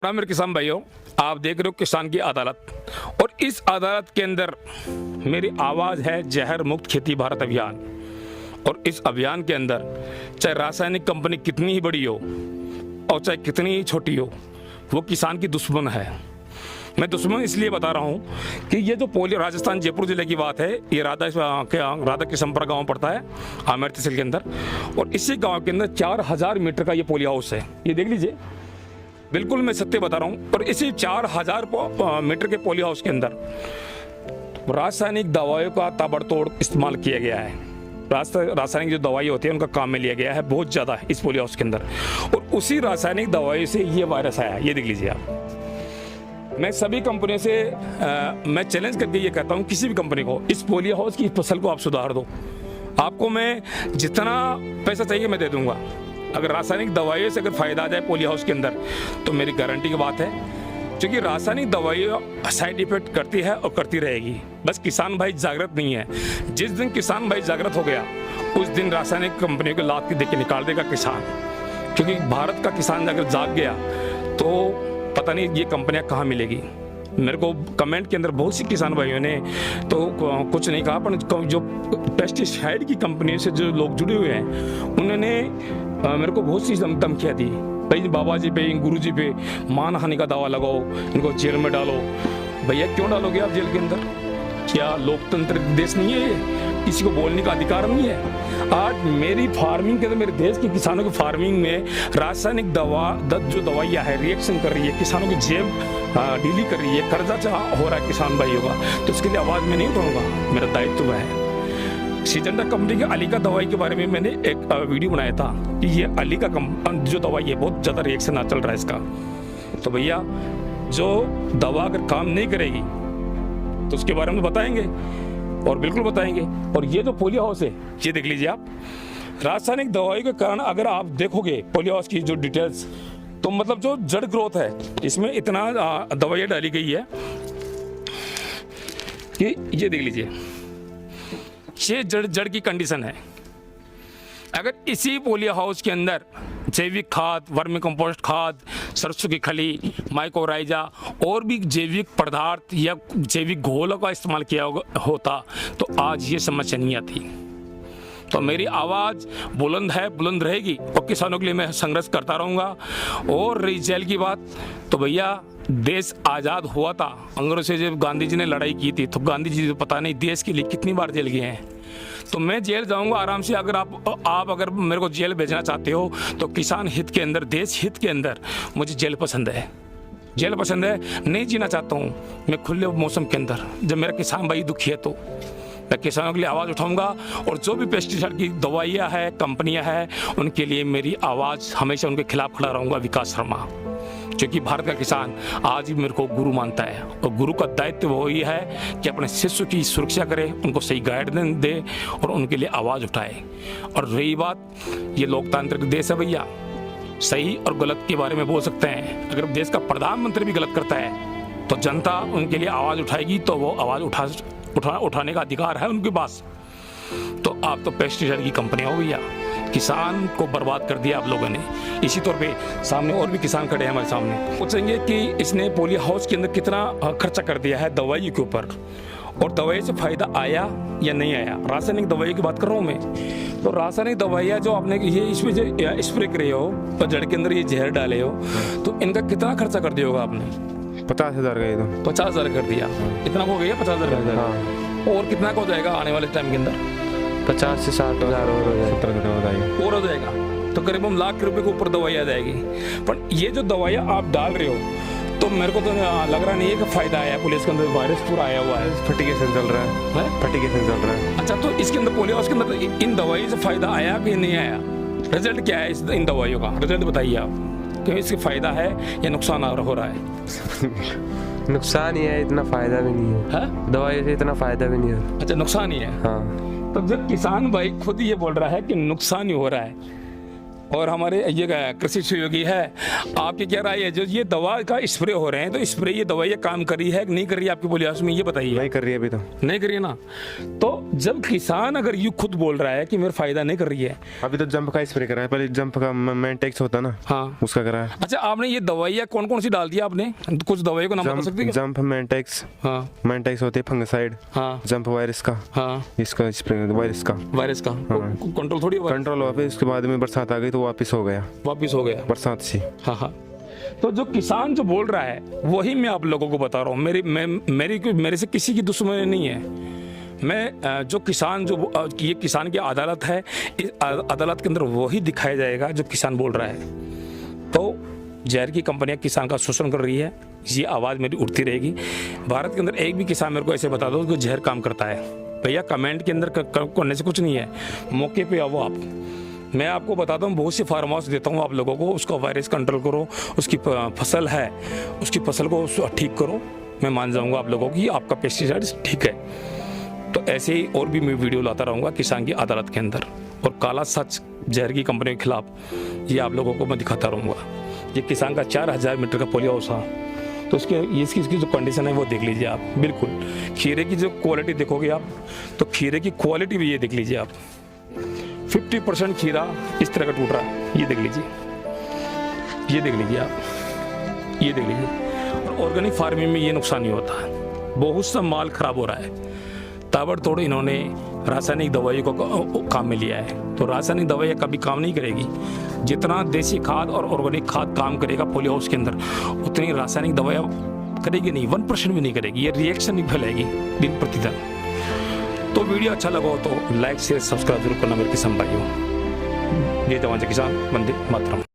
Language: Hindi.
मेरे किसान भाइयों, आप देख रहे हो किसान की अदालत, और इस अदालत के अंदर मेरी आवाज़ है जहर मुक्त खेती भारत अभियान। और इस अभियान के अंदर चाहे रासायनिक कंपनी कितनी ही बड़ी हो और चाहे कितनी ही छोटी हो, वो किसान की दुश्मन है। मैं दुश्मन इसलिए बता रहा हूँ कि ये जो पोलियो राजस्थान जयपुर जिले की बात है, ये राधा किशनपुरा गाँव पड़ता है आमेर तहसील के अंदर, और इसी गाँव के अंदर 4000 मीटर का ये पोलियो हाउस है। ये देख लीजिए, बिल्कुल मैं सत्य बता रहा हूँ। और इसी 4000 मीटर के पोलियो हाउस के अंदर रासायनिक दवाइयों का ताबड़तोड़ इस्तेमाल किया गया है। रासायनिक जो दवाई होती है उनका काम में लिया गया है बहुत ज़्यादा इस पोलियो हाउस के अंदर, और उसी रासायनिक दवाई से ये वायरस आया। ये देख लीजिए आप। मैं सभी कंपनियों से मैं चैलेंज करके ये कहता हूँ, किसी भी कंपनी को इस पोलियो हाउस की फसल को आप सुधार दो। आपको मैं जितना पैसा चाहिए मैं दे दूंगा। अगर रासायनिक दवाइयों से अगर फ़ायदा आ जाए पोलियो हाउस के अंदर, तो मेरी गारंटी की बात है, क्योंकि रासायनिक दवाइयाँ साइड इफेक्ट करती है और करती रहेगी। बस किसान भाई जागृत नहीं है। जिस दिन किसान भाई जागृत हो गया, उस दिन रासायनिक कंपनियों को लात के दे के निकाल देगा किसान। क्योंकि भारत का किसान अगर जाग गया तो पता नहीं ये कंपनियाँ कहाँ मिलेगी। मेरे को कमेंट के अंदर बहुत सी किसान भाइयों ने तो कुछ नहीं कहा, पर जो पेस्टिसाइड की कंपनी से जो लोग जुड़े हुए हैं उन्होंने मेरे को बहुत सी धमकियाँ दी, भाई बाबा जी पे, गुरु जी पे मानहानि का दावा लगाओ, इनको जेल में डालो। भैया क्यों डालोगे आप जेल के अंदर? क्या लोकतंत्र देश नहीं है ये? किसी को बोलने का अधिकार नहीं है? आज मेरी फार्मिंग के अंदर, मेरे देश के किसानों की फार्मिंग में रासायनिक जो दवाइयाँ है रिएक्शन कर रही है, किसानों की जेब ढीली कर रही है, कर्जा हो रहा है किसान भाइयों का, तो उसके लिए आवाज़ में नहीं उठाऊंगा। मेरा दायित्व है। सिजेंटा कंपनी के अलीका दवाई के बारे में मैंने एक वीडियो बनाया था कि ये अलीका जो दवाई है बहुत ज़्यादा रिएक्शन चल रहा है इसका। तो भैया जो दवा अगर काम नहीं करेगी तो उसके बारे में बताएंगे, और बिल्कुल बताएंगे। और ये जो पोलियो हाउस है, ये देख लीजिए आप, रासायनिक दवाई के कारण अगर आप देखोगे पोलियो हाउस की जो डिटेल्स, तो मतलब जो जड़ ग्रोथ है इसमें इतना दवाइयाँ डाली गई है कि ये देख लीजिए, ये जड़ की कंडीशन है। अगर इसी पोलियो हाउस के अंदर जैविक खाद, वर्मी कंपोस्ट खाद, सरसों की खली, माइकोराइजा और भी जैविक पदार्थ या जैविक घोलों का इस्तेमाल किया होता तो आज ये समस्या नहीं आती। तो मेरी आवाज़ बुलंद है, बुलंद रहेगी, और किसानों के लिए मैं संघर्ष करता रहूँगा। और रही जेल की बात, तो भैया देश आज़ाद हुआ था, अंग्रेजों से जब गांधी जी ने लड़ाई की थी, तो गांधी जी तो पता नहीं देश के लिए कितनी बार जेल गए हैं। तो मैं जेल जाऊंगा आराम से। अगर आप अगर मेरे को जेल भेजना चाहते हो तो किसान हित के अंदर, देश हित के अंदर मुझे जेल पसंद है। जेल पसंद है, नहीं जीना चाहता हूँ मैं खुले मौसम के अंदर। जब मेरा किसान भाई दुखी है तो मैं किसानों के लिए आवाज़ उठाऊंगा, और जो भी पेस्टिसाइड की दवाइयाँ हैं, कंपनियाँ हैं, उनके लिए मेरी आवाज़ हमेशा उनके खिलाफ खड़ा रहूँगा। विकास शर्मा, क्योंकि भारत का किसान आज भी मेरे को गुरु मानता है, और गुरु का दायित्व वही है कि अपने शिष्य की सुरक्षा करे, उनको सही गाइडेंस दे और उनके लिए आवाज़ उठाए। और रही बात, ये लोकतांत्रिक देश है भैया, सही और गलत के बारे में बोल सकते हैं। अगर देश का प्रधानमंत्री भी गलत करता है तो जनता उनके लिए आवाज़ उठाएगी, तो वो आवाज़ उठाने का अधिकार है उनके पास। तो आप तो पेस्टिसाइड की कंपनियाँ हो भैया, किसान को बर्बाद कर दिया आप लोगों ने। इसी तौर पे सामने और भी किसान खड़े हैं हमारे सामने, पूछेंगे कि इसने पोलियो हाउस के अंदर कितना खर्चा कर दिया है दवाई के ऊपर, और दवाई से फ़ायदा आया या नहीं आया। रासायनिक दवाई की बात कर रहा हूँ मैं। तो रासायनिक दवाइयाँ जो आपने ये इसमें जो स्प्रे करे हो और जड़ के अंदर ये जहर डाले हो, तो इनका कितना खर्चा कर दिया होगा आपने? 50,000 का। ये तो 50,000 कर दिया। इतना हो गया 50,000? हाँ। और कितना का हो जाएगा आने वाले टाइम के अंदर? 50 से 60,000 और हो जाएगा, और हो जाएगा। तो करीबन लाख रुपए के ऊपर दवाई आ जाएगी। पर ये जो दवाइयाँ आप डाल रहे हो, तो मेरे को तो लग रहा नहीं है कि फायदा आया। पुलिस के अंदर वायरस पूरा आया हुआ है, फर्टिगेशन चल रहा है, फर्टिगेशन चल रहा है। अच्छा, तो इसके अंदर पोलियो हाउस के अंदर इन दवाई से फायदा आया कि नहीं आया? रिजल्ट क्या है इन दवाइयों का? रिजल्ट बताइए आप, कि इससे फायदा है या नुकसान हो रहा है? नुकसान ही है, इतना फायदा भी नहीं है। दवाई से इतना फायदा भी नहीं है। अच्छा, नुकसान ही है। हाँ। तो जब किसान भाई खुद ये बोल रहा है कि नुकसान ही हो रहा है, और हमारे ये कृषि सहयोगी है, आपकी क्या राय है? जो ये दवा का स्प्रे हो रहे हैं, तो स्प्रे ये दवाइयाँ काम कर रही है कि नहीं कर रही है आपकी बोलियास में, ये बताइए। नहीं कर रही है अभी तो। नहीं कर रही है ना? तो जब किसान अगर ये खुद बोल रहा है कि मेरा फायदा नहीं कर रही है, अभी तो जंप का स्प्रे करा है, पहले जंप का मेंटेक्स होता ना, हाँ उसका करा है। अच्छा, आपने ये दवाइयाँ कौन कौन सी डाल दी आपने? कुछ दवाइयों को नाम बता सकते हैं? जंप मेंटेक्स, हाँ मेंटेक्स होती है फंगिसाइड, हाँ जंप वायरस का, हाँ इसका स्प्रे वायरस का वायरस का कंट्रोल थोड़ी हुआ? कंट्रोल हुआ, फिर उसके बाद में बरसात आ गई तो वापस हो गया, वापिस हो गया बरसात से। हाँ हाँ। तो जो किसान जो बोल रहा है वही मैं आप लोगों को बता रहा हूँ। मेरे से किसी की दुश्मनी नहीं है। मैं जो किसान ये किसान की अदालत है, इस अदालत के अंदर वही दिखाया जाएगा जो किसान बोल रहा है। तो जहर की कंपनियां किसान का शोषण कर रही है, ये आवाज़ मेरी उठती रहेगी। भारत के अंदर एक भी किसान मेरे को ऐसे बता दो कि जहर काम करता है। भैया कमेंट के अंदर करने से कुछ नहीं है, मौके पे आओ आप। मैं आपको बताता हूँ, बहुत सी फार्म हाउस देता हूँ आप लोगों को, उसका वायरस कंट्रोल करो, उसकी फसल है उसकी फसल को ठीक करो, मैं मान जाऊँगा आप लोगों की आपका पेस्टिसाइड्स ठीक है। तो ऐसे ही और भी मैं वीडियो लाता रहूँगा किसान की अदालत के अंदर, और काला सच जहर की कंपनी के खिलाफ ये आप लोगों को मैं दिखाता रहूँगा। ये किसान का 4000 मीटर का पोलियो हाउस था, तो इसकी जो कंडीशन है वो देख लीजिए आप। बिल्कुल खीरे की जो क्वालिटी देखोगे आप, तो खीरे की क्वालिटी भी ये देख लीजिए आप। 50% खीरा इस तरह का टूट रहा है, ये देख लीजिए, ये देख लीजिए आप, ये देख लीजिए। और ऑर्गेनिक फार्मिंग में ये नुकसान नहीं होता है, बहुत सा माल खराब हो रहा है। ताबड़तोड़ इन्होंने रासायनिक दवाइयों को काम में लिया है, तो रासायनिक दवाइयाँ कभी काम नहीं करेगी। जितना देसी खाद और ऑर्गेनिक खाद काम करेगा पोलियो हाउस के अंदर, उतनी रासायनिक दवाइयाँ करेगी नहीं, 1% भी नहीं करेगी। ये रिएक्शन नहीं फैलाएगी दिन प्रतिदिन। तो वीडियो अच्छा लगा हो तो लाइक शेयर सब्सक्राइब जरूर करना मेरे किसान भाइयों। ये जवान किसान, वंदे मातरम।